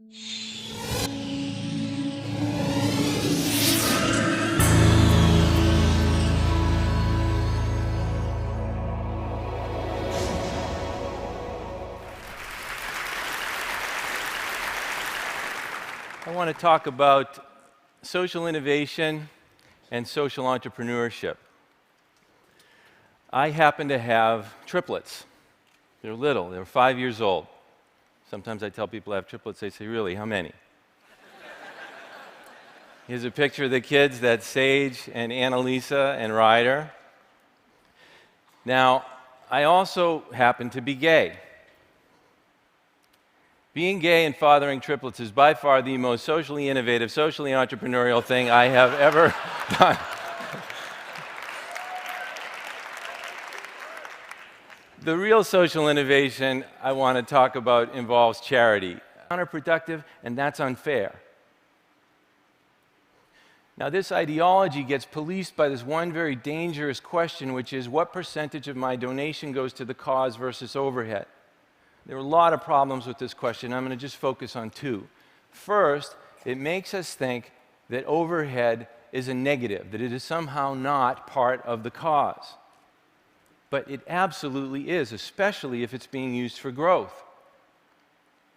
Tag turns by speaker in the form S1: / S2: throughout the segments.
S1: I want to talk about social innovation and social entrepreneurship. I happen to have triplets. They're little, they're 5 years old. Sometimes I tell people I have triplets, they say, really, how many? Here's a picture of the kids, that's Sage and Annalisa and Ryder. Now, I also happen to be gay. Being gay and fathering triplets is by far the most socially innovative, socially entrepreneurial thing I have ever done. The real social innovation I want to talk about involves charity. Counterproductive, and that's unfair. Now, this ideology gets policed by this one very dangerous question, which is what percentage of my donation goes to the cause versus overhead? There are a lot of problems with this question. I'm going to just focus on two. First, it makes us think that overhead is a negative, that it is somehow not part of the cause. But it absolutely is, especially if it's being used for growth.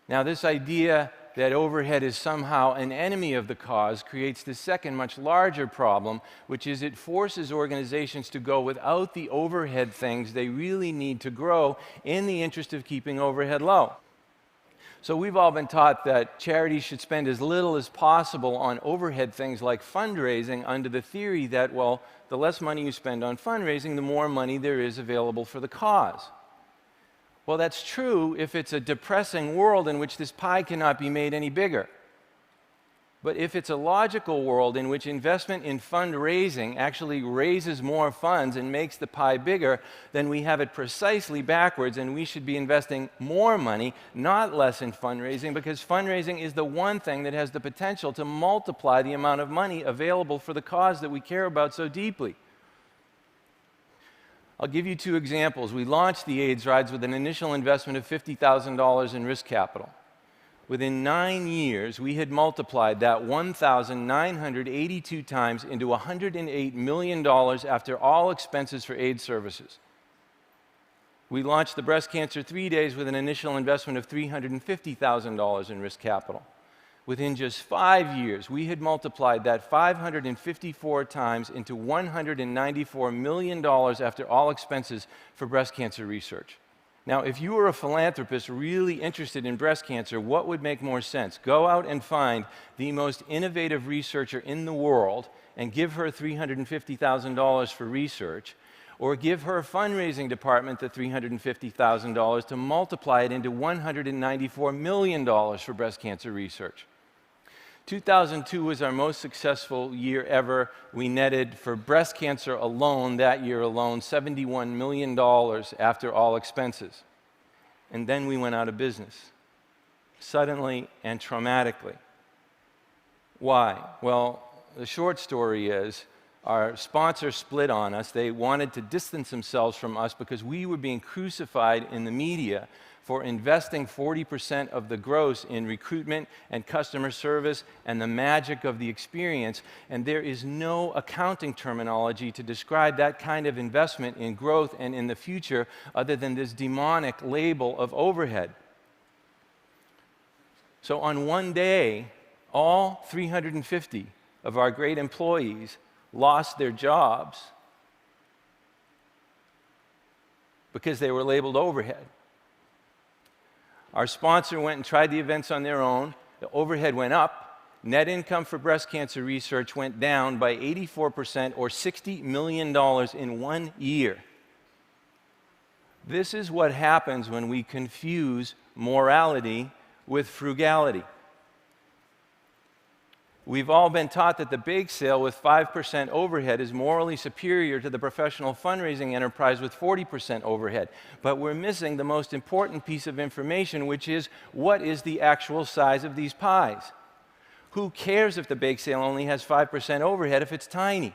S1: Now, this idea that overhead is somehow an enemy of the cause creates the second, much larger problem, which is it forces organizations to go without the overhead things they really need to grow in the interest of keeping overhead low. So we've all been taught that charities should spend as little as possible on overhead things like fundraising under the theory that, well, the less money you spend on fundraising, the more money there is available for the cause. Well, that's true if it's a depressing world in which this pie cannot be made any bigger. But if it's a logical world in which investment in fundraising actually raises more funds and makes the pie bigger, then we have it precisely backwards, and we should be investing more money, not less, in fundraising, because fundraising is the one thing that has the potential to multiply the amount of money available for the cause that we care about so deeply. I'll give you two examples. We launched the AIDS Rides with an initial investment of $50,000 in risk capital. Within 9 years, we had multiplied that 1,982 times into $108 million after all expenses for AIDS services. We launched the Breast Cancer 3 Days with an initial investment of $350,000 in risk capital. Within just 5 years, we had multiplied that 554 times into $194 million after all expenses for breast cancer research. Now, if you were a philanthropist really interested in breast cancer, what would make more sense? Go out and find the most innovative researcher in the world and give her $350,000 for research, or give her fundraising department the $350,000 to multiply it into $194 million for breast cancer research. 2002 was our most successful year ever. We netted for breast cancer alone, that year alone, $71 million after all expenses. And then we went out of business, suddenly and traumatically. Why? Well, the short story is our sponsor split on us. They wanted to distance themselves from us because we were being crucified in the media for investing 40% of the gross in recruitment and customer service and the magic of the experience. And there is no accounting terminology to describe that kind of investment in growth and in the future other than this demonic label of overhead. So on one day, all 350 of our great employees lost their jobs because they were labeled overhead. Our sponsor went and tried the events on their own. The overhead went up. Net income for breast cancer research went down by 84%, or $60 million in 1 year. This is what happens when we confuse morality with frugality. We've all been taught that the bake sale with 5% overhead is morally superior to the professional fundraising enterprise with 40% overhead. But we're missing the most important piece of information, which is what is the actual size of these pies? Who cares if the bake sale only has 5% overhead if it's tiny?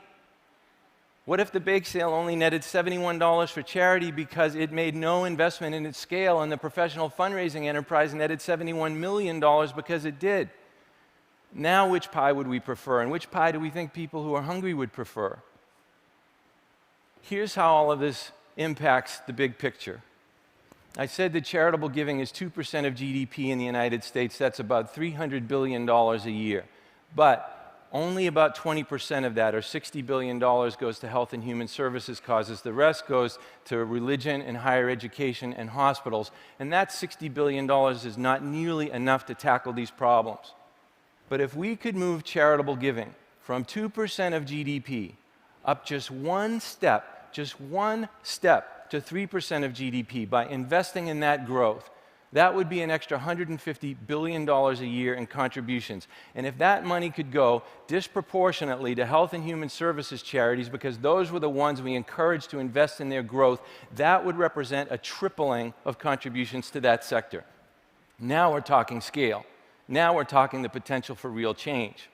S1: What if the bake sale only netted $71 for charity because it made no investment in its scale, and the professional fundraising enterprise netted $71 million because it did? Now which pie would we prefer, and which pie do we think people who are hungry would prefer? Here's how all of this impacts the big picture. I said that charitable giving is 2% of GDP in the United States. That's about $300 billion a year. But only about 20% of that, or $60 billion, goes to health and human services causes. The rest goes to religion and higher education and hospitals. And that $60 billion is not nearly enough to tackle these problems. But if we could move charitable giving from 2% of GDP up just one step to 3% of GDP by investing in that growth, that would be an extra $150 billion a year in contributions. And if that money could go disproportionately to health and human services charities, because those were the ones we encouraged to invest in their growth, that would represent a tripling of contributions to that sector. Now we're talking scale. Now we're talking the potential for real change.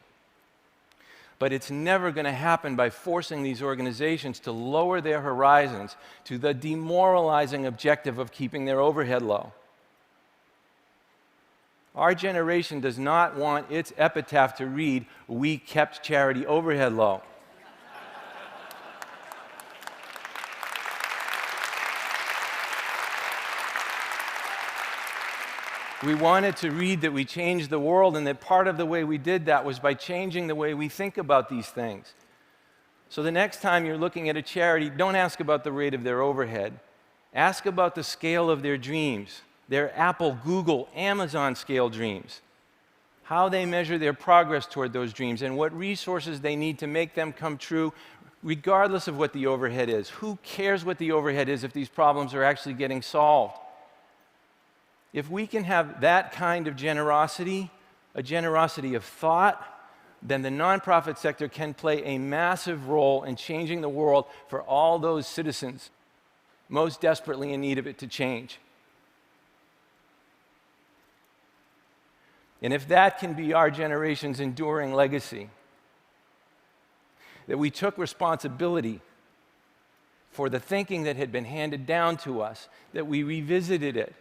S1: But it's never going to happen by forcing these organizations to lower their horizons to the demoralizing objective of keeping their overhead low. Our generation does not want its epitaph to read, "We kept charity overhead low." We wanted to read that we changed the world, and that part of the way we did that was by changing the way we think about these things. So the next time you're looking at a charity, don't ask about the rate of their overhead. Ask about the scale of their dreams, their Apple, Google, Amazon scale dreams, how they measure their progress toward those dreams, and what resources they need to make them come true, regardless of what the overhead is. Who cares what the overhead is if these problems are actually getting solved? If we can have that kind of generosity, a generosity of thought, then the nonprofit sector can play a massive role in changing the world for all those citizens most desperately in need of it to change. And if that can be our generation's enduring legacy, that we took responsibility for the thinking that had been handed down to us, that we revisited it,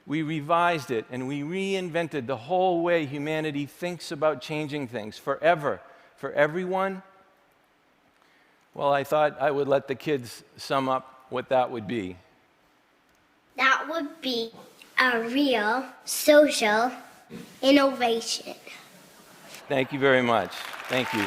S1: we revised it, and we reinvented the whole way humanity thinks about changing things forever, for everyone, well, I thought I would let the kids sum up what that would be.
S2: That would be a real social innovation.
S1: Thank you very much. Thank you.